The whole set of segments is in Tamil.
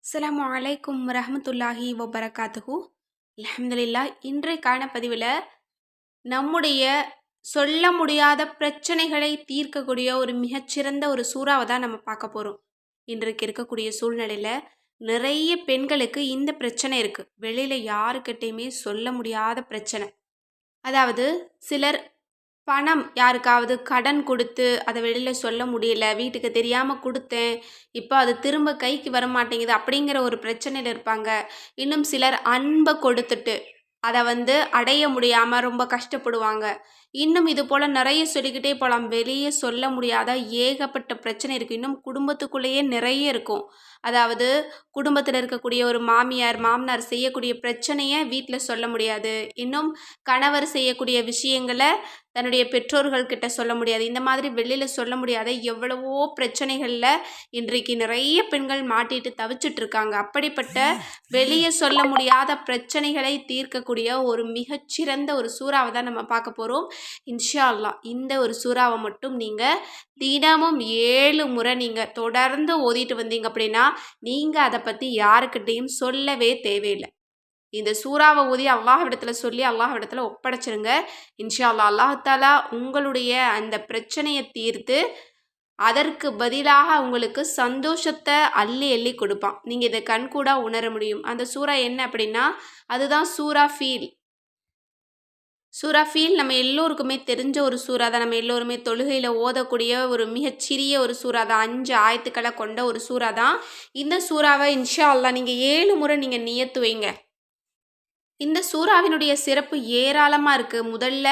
அஸ்ஸலாமு அலைக்கும் வரஹ்மத்துல்லாஹி வபரகாத்துஹு. அல்ஹம்துலில்லாஹ். இன்றைக்கான பதிவில் நம்முடைய சொல்ல முடியாத பிரச்சனைகளை தீர்க்கக்கூடிய ஒரு மிகச்சிறந்த ஒரு சூறாவை தான் நம்ம பார்க்க போகிறோம். இன்றைக்கு இருக்கக்கூடிய சூழ்நிலையில் நிறைய பெண்களுக்கு இந்த பிரச்சனை இருக்குது. வெளியில் யாருக்கிட்டையுமே சொல்ல முடியாத பிரச்சனை. அதாவது சிலர் பணம் யாருக்காவது கடன் கொடுத்து அதை வெளியில் சொல்ல முடியல, வீட்டுக்கு தெரியாமல் கொடுத்தேன், இப்போ அது திரும்ப கைக்கு வர மாட்டேங்குது அப்படிங்கிற ஒரு பிரச்சனையில் இருப்பாங்க. இன்னும் சிலர் அன்பை கொடுத்துட்டு அதை அடைய முடியாமல் ரொம்ப கஷ்டப்படுவாங்க. இன்னும் இது போல் நிறைய சொல்லிக்கிட்டே போகலாம். வெளியே சொல்ல முடியாத ஏகப்பட்ட பிரச்சனை இருக்குது. இன்னும் குடும்பத்துக்குள்ளேயே நிறைய இருக்கும். அதாவது குடும்பத்தில் இருக்கக்கூடிய ஒரு மாமியார் மாமனார் செய்யக்கூடிய பிரச்சனையை வீட்டில் சொல்ல முடியாது. இன்னும் கணவர் செய்யக்கூடிய விஷயங்களை தன்னுடைய பெற்றோர்கள்கிட்ட சொல்ல முடியாது. இந்த மாதிரி வெளியில் சொல்ல முடியாத எவ்வளவோ பிரச்சனைகளில் இன்றைக்கு நிறைய பெண்கள் மாட்டிட்டு தவிச்சிட்டு இருக்காங்க. அப்படிப்பட்ட வெளியே சொல்ல முடியாத பிரச்சனைகளை தீர்க்கக்கூடிய ஒரு மிகச்சிறந்த ஒரு சூறாவை தான் நம்ம பார்க்க போகிறோம். இன்ஷா அல்லாஹ் இந்த ஒரு சூறாவை மட்டும் நீங்கள் தினமும் 7 முறை நீங்கள் தொடர்ந்து ஓதிட்டு வந்தீங்க அப்படின்னா நீங்கள் அதை பற்றி யாருக்கிட்டையும் சொல்லவே தேவையில்லை. இந்த சூறாவை ஓதி அல்லாஹ்விடத்தில் சொல்லி அல்லாஹ்விடத்தில் ஒப்படைச்சிருங்க. இன்ஷா அல்லாஹ் அல்லாஹாலா உங்களுடைய அந்த பிரச்சனையை தீர்த்து அதற்கு பதிலாக உங்களுக்கு சந்தோஷத்தை அள்ளி அள்ளி கொடுப்பான். நீங்கள் இதை கண்கூடாக உணர முடியும். அந்த சூறா என்ன அப்படின்னா அதுதான் சூரா ஃபீல். சூரா ஃபீல் நம்ம எல்லோருக்குமே தெரிஞ்ச ஒரு சூறா தான். நம்ம எல்லோருமே தொழுகையில் ஓதக்கூடிய ஒரு மிகச்சிறிய ஒரு சூறா தான். 5 ஆயத்துக்களை கொண்ட ஒரு சூறா தான். இந்த சூறாவை இன்ஷா அல்லாஹ் நீங்கள் 7 முறை நீங்கள் நியத்து வைங்க. இந்த சூறாவினுடைய சிறப்பு ஏராளமாக இருக்குது. முதல்ல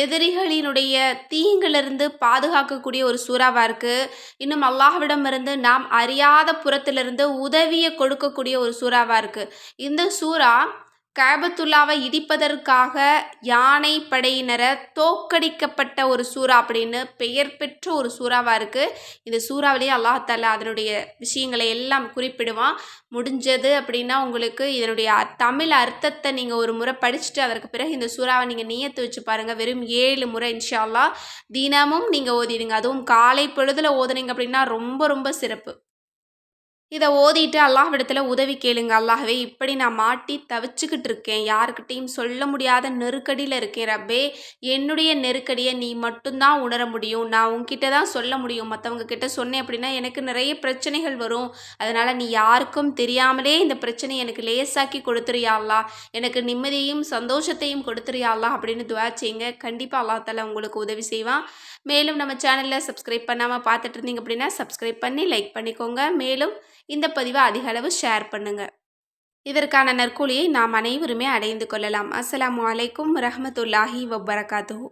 எதிரிகளினுடைய தீங்கிலிருந்து பாதுகாக்கக்கூடிய ஒரு சூறாவாக இருக்குது. இன்னும் அல்லாஹ்விடமிருந்து நாம் அறியாத புறத்திலிருந்து உதவியை கொடுக்கக்கூடிய ஒரு சூறாவாக இருக்குது. இந்த சூறா கஅபத்துல்லாவை இடிப்பதற்காக யானை படையினரை தோற்கடிக்கப்பட்ட ஒரு சூறா அப்படின்னு பெயர் பெற்ற ஒரு சூறாவாக இருக்குது. இந்த சூறாவிலேயே அல்லாஹ் அதனுடைய விஷயங்களை எல்லாம் குறிப்பிடுவான். முடிஞ்சது அப்படின்னா உங்களுக்கு இதனுடைய தமிழ் அர்த்தத்தை நீங்கள் ஒரு முறை படிச்சுட்டு அதற்கு பிறகு இந்த சூறாவை நீங்கள் நியத்து வச்சு பாருங்கள். வெறும் 7 முறை இன்ஷா அல்லாஹ் தினமும் நீங்கள் ஓதிடுங்க. அதுவும் காலை பொழுதில் ஓதுனீங்க அப்படின்னா ரொம்ப ரொம்ப சிறப்பு. இதை ஓதிட்டு அல்லாஹ்விடத்தில் உதவி கேளுங்க. அல்லாஹ்வே இப்படி நான் மாட்டி தவிச்சுக்கிட்டு இருக்கேன், யாருக்கிட்டையும் சொல்ல முடியாத நெருக்கடியில் இருக்கேன் ரப்பே, என்னுடைய நெருக்கடியை நீ மட்டும்தான் உணர முடியும், நான் உன்கிட்ட தான் சொல்ல முடியும். மற்றவங்க கிட்ட சொன்னேன் அப்படின்னா எனக்கு நிறைய பிரச்சனைகள் வரும். அதனால் நீ யாருக்கும் தெரியாமலே இந்த பிரச்சனையை எனக்கு லேசாக்கி கொடுத்துறியா அல்லாஹ், எனக்கு நிம்மதியையும் சந்தோஷத்தையும் கொடுத்துறியா அல்லாஹ் அப்படின்னு துஆ செய்யுங்க. கண்டிப்பாக அல்லாஹ் தஆலா உங்களுக்கு உதவி செய்வான். மேலும் நம்ம சேனலில் சப்ஸ்கிரைப் பண்ணாமல் பார்த்துட்டு இருந்தீங்க அப்படின்னா சப்ஸ்கிரைப் பண்ணி லைக் பண்ணிக்கோங்க. மேலும் இந்த பதிவை அதிக அளவு ஷேர் பண்ணுங்கள். இதற்கான நற்கூலியை நாம் அனைவருமே அடைந்து கொள்ளலாம். அஸ்ஸலாமு அலைக்கும் வரஹ்மத்துல்லாஹி வபரகாத்துஹு.